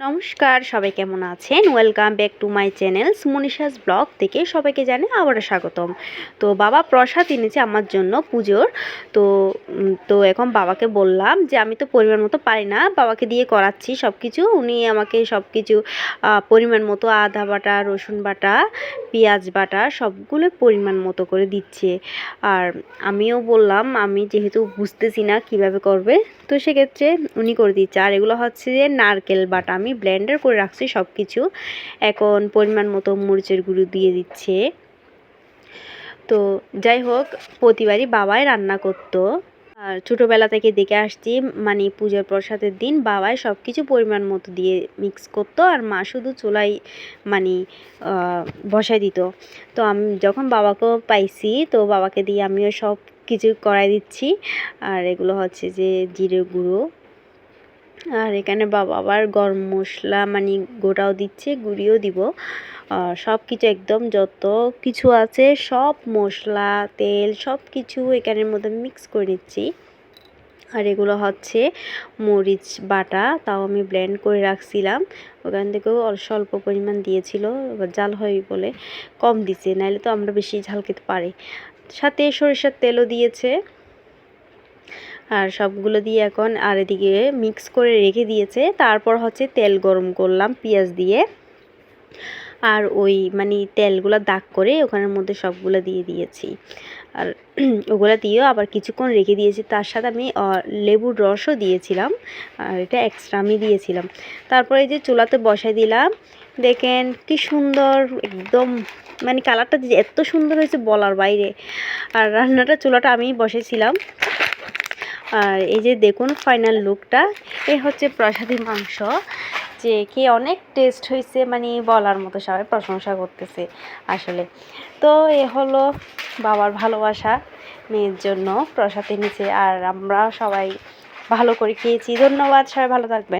নমস্কার, সবাই কেমন আছেন? Welcome back to my channel Manisha's blog থেকে সবাইকে জানাই আবারও স্বাগতম। তো বাবা প্রসাদ এনেছে আমার জন্য পুজোর। তো এখন বাবাকে বললাম যে আমি তো পরিমাণ মতো পারি না, বাবাকে দিয়ে করাচ্ছি সব কিছু। উনি আমাকে সব কিছু পরিমাণ মতো আদা বাটা, রসুন বাটা, পেঁয়াজ বাটা সবগুলো পরিমাণ মতো করে দিচ্ছে। আর আমিও বললাম আমি যেহেতু বুঝতেছি না কিভাবে করবে, তো সেক্ষেত্রে উনি করে দিচ্ছে। আর এগুলো হচ্ছে যে নারকেল বাটা, আমি ব্লেন্ডার করে রাখছি সব কিছু। এখন পরিমাণ মতো মরিচের গুঁড়ো দিয়ে দিচ্ছে। তো যাই হোক, প্রতিবারই বাবাই রান্না করতো। আর ছোটোবেলা থেকে দেখে আসছি, মানে পূজার প্রসাদের দিন বাবাই সব কিছু পরিমাণ মতো দিয়ে মিক্স করতো, আর মা শুধু চুলায় মানে বসাই দিত। তো আমি যখন বাবাকেও পাইছি, তো বাবাকে দিয়ে আমিও সব কিছু করাই দিচ্ছি। আর এগুলো হচ্ছে যে জিরে গুঁড়ো, আর এখানে বাবা আবার গরম মশলা মানে গোটাও দিচ্ছে, গুঁড়িও দিব। সব কিছু একদম যত কিছু আছে সব মশলা তেল সব কিছু এখানের মধ্যে মিক্স করে নিচ্ছি। আর এগুলো হচ্ছে মরিচ বাটা, তাও আমি ব্লেন্ড করে রাখছিলাম। ওখান থেকেও স্বল্প পরিমাণ দিয়েছিল, এবার ঝাল হয় বলে কম দিছে, নাহলে তো আমরা বেশি ঝাল খেতে পারি। সাথে সরিষার তেলও দিয়েছে। আর সবগুলো দিয়ে এখন আর এদিকে মিক্স করে রেখে দিয়েছে। তারপর হচ্ছে তেল গরম করলাম পেঁয়াজ দিয়ে, আর ওই মানে তেলগুলো দাগ করে ওখানের মধ্যে সবগুলো দিয়ে দিয়েছি। আর ওগুলো দিয়েও আবার কিছুক্ষণ রেখে দিয়েছি। তার সাথে আমি লেবুর রসও দিয়েছিলাম, আর এটা এক্সট্রা আমি দিয়েছিলাম। তারপরে এই যে চুলাতে বসাই দিলাম, দেখেন কি সুন্দর একদম, মানে কালারটা যে এত সুন্দর হয়েছে বলার বাইরে। আর রান্নাটা চুলাটা আমি বসেছিলাম। আর এই যে দেখুন ফাইনাল লুকটা, এই হচ্ছে প্রসাদী মাংস, যে কি অনেক টেস্ট হয়েছে, মানে বলার মতো, সবাই প্রশংসা করতেছে আসলে। তো এ হলো বাবার ভালোবাসা মেয়ের জন্য প্রসাদ এনেছে, আর আমরা সবাই ভালো করে খেয়েছি। ধন্যবাদ, সবাই ভালো থাকবেন।